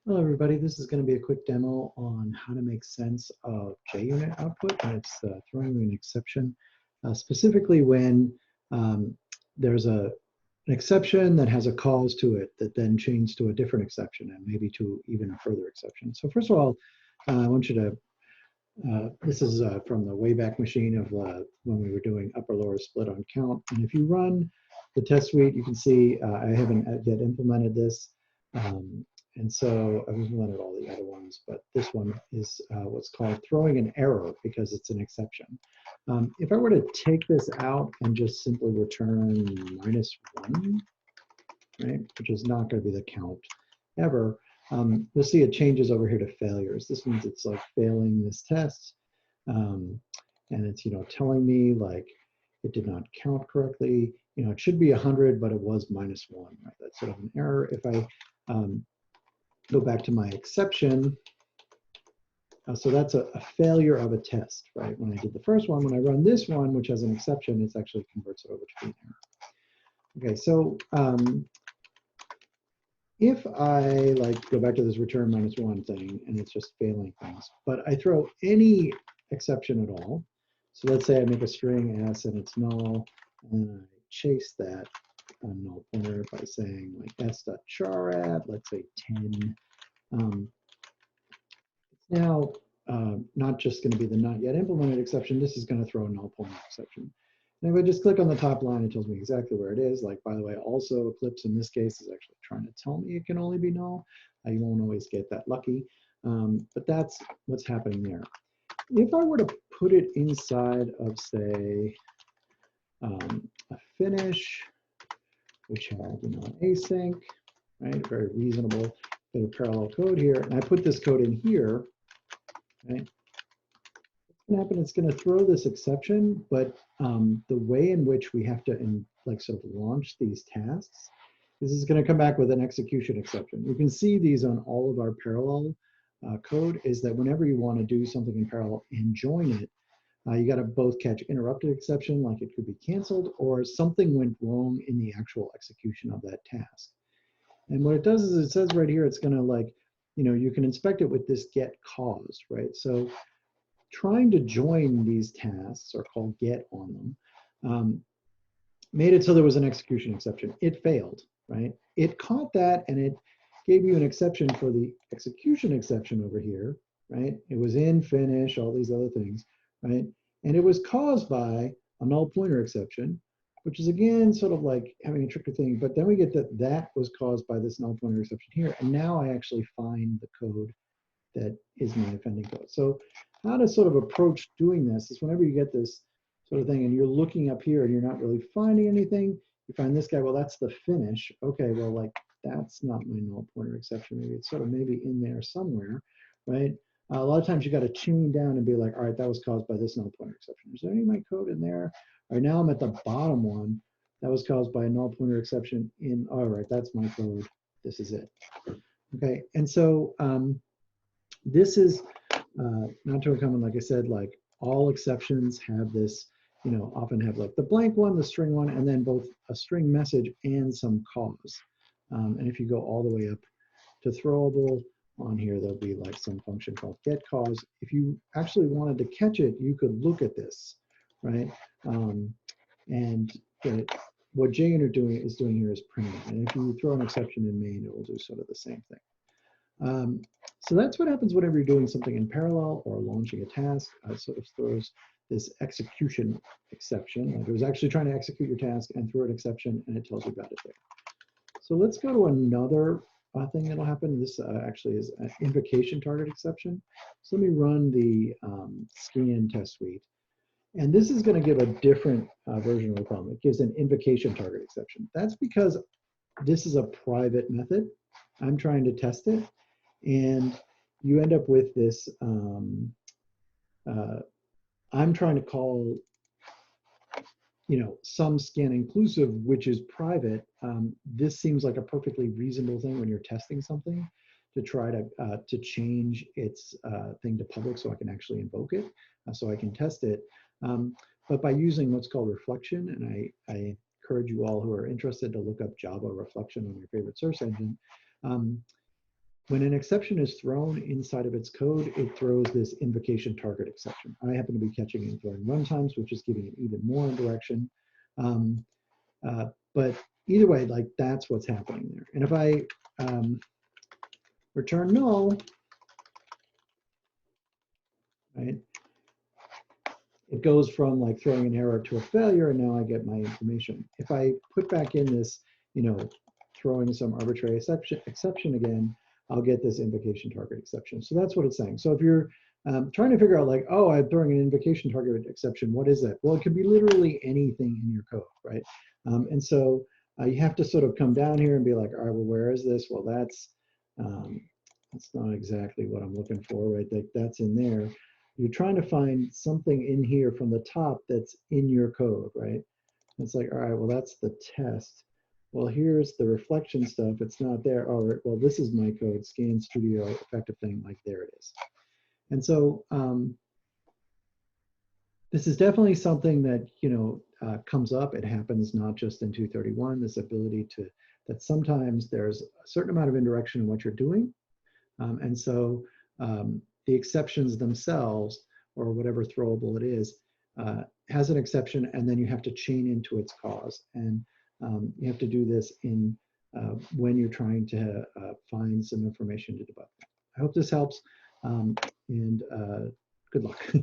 Hello, everybody. This is going to be a quick demo on how to make sense of JUnit output, and it's throwing an exception, specifically when there's an exception that has a cause to it that then changes to a different exception and maybe to even a further exception. So first of all, I want you to, this is from the Wayback Machine of when we were doing upper-lower split on count. And if you run the test suite, you can see I haven't yet implemented this. And so I've implemented all the other ones, but this one is what's called throwing an error because it's an exception. If I were to take this out and just simply return -1, right, which is not going to be the count ever, you'll see it changes over here to failures. This means it's like failing this test. And it's, telling me like it did not count correctly. It should be 100, but it was -1, right? That's sort of an error. If I go back to my exception, so that's a failure of a test, right? When I did the first one, when I run this one, which has an exception, it actually converts it over to an error. Okay, so if I go back to this return -1 thing, and it's just failing things, but I throw any exception at all, so let's say I make a string s and it's null, and I chase that null pointer by saying like s.charadd, let's say 10. It's now not just going to be the not yet implemented exception, this is going to throw a null pointer exception. And if I just click on the top line, it tells me exactly where it is. Like, by the way, also Eclipse in this case is actually trying to tell me it can only be null. You won't always get that lucky, but that's what's happening there. If I were to put it inside of, say, a finish, which had an async, right, very reasonable bit of parallel code here, and I put this code in here, right, what's going to happen? It's going to throw this exception, but the way in which we have to sort of launch these tasks, this is going to come back with an execution exception. You can see these on all of our parallel code, is that whenever you want to do something in parallel and join it, you got to both catch interrupted exception, like it could be canceled, or something went wrong in the actual execution of that task. And what it does is it says right here, it's going to you can inspect it with this get caused, right? So trying to join these tasks, or called get on them, made it so there was an execution exception. It failed, right? It caught that and it gave you an exception for the execution exception over here, right? It was in finish, all these other things, right? And it was caused by a null pointer exception, which is again sort of like having a tricky thing. But then we get that was caused by this null pointer exception here. And now I actually find the code that is my offending code. So how to sort of approach doing this is whenever you get this sort of thing and you're looking up here and you're not really finding anything, you find this guy, well, that's the finish. Okay, well, that's not my null pointer exception. Maybe it's sort of maybe in there somewhere, right? A lot of times you got to tune down and be like, all right, that was caused by this null pointer exception. Is there any of my code in there? All right, now I'm at the bottom one. That was caused by a null pointer exception in, all right, that's my code. This is it. Okay, and so this is not too uncommon. Like I said, like all exceptions have this, often have like the blank one, the string one, and then both a string message and some cause. And if you go all the way up to throwable, on here, there'll be like some function called get cause. If you actually wanted to catch it, you could look at this, right? And what JUnit is doing here is printing it. And if you throw an exception in main, it will do sort of the same thing. So that's what happens whenever you're doing something in parallel or launching a task. It sort of throws this execution exception. Like it was actually trying to execute your task and threw an exception, and it tells you about it there. So let's go to another thing that'll happen. This actually is an invocation target exception. So let me run the scan test suite. And this is going to give a different version of the problem. It gives an invocation target exception. That's because this is a private method. I'm trying to test it. And you end up with this, I'm trying to call, some scan inclusive, which is private. This seems like a perfectly reasonable thing when you're testing something to try to change its thing to public so I can actually invoke it, so I can test it. But by using what's called reflection, and I encourage you all who are interested to look up Java reflection on your favorite search engine, when an exception is thrown inside of its code, it throws this invocation target exception. I happen to be catching it during runtimes, which is giving it even more indirection. Um, but either way, like that's what's happening there. And if I return null, right, it goes from like throwing an error to a failure, and now I get my information. If I put back in this, you know, throwing some arbitrary exception again, I'll get this invocation target exception. So that's what it's saying. So if you're trying to figure out like, oh, I'm throwing an invocation target exception, what is that? Well, it could be literally anything in your code, right? And so you have to sort of come down here and be like, all right, well, where is this? Well, that's not exactly what I'm looking for, right? That's in there. You're trying to find something in here from the top that's in your code, right? It's like, all right, well, that's the test. Well, here's the reflection stuff. It's not there. All right, well, this is my code, scan studio effective thing, like there it is. And so this is definitely something that, you know, comes up. It happens not just in 231, this ability to, that sometimes there's a certain amount of indirection in what you're doing. And so the exceptions themselves, or whatever throwable it is, has an exception, and then you have to chain into its cause. And you have to do this in when you're trying to find some information to debug. I hope this helps, and good luck.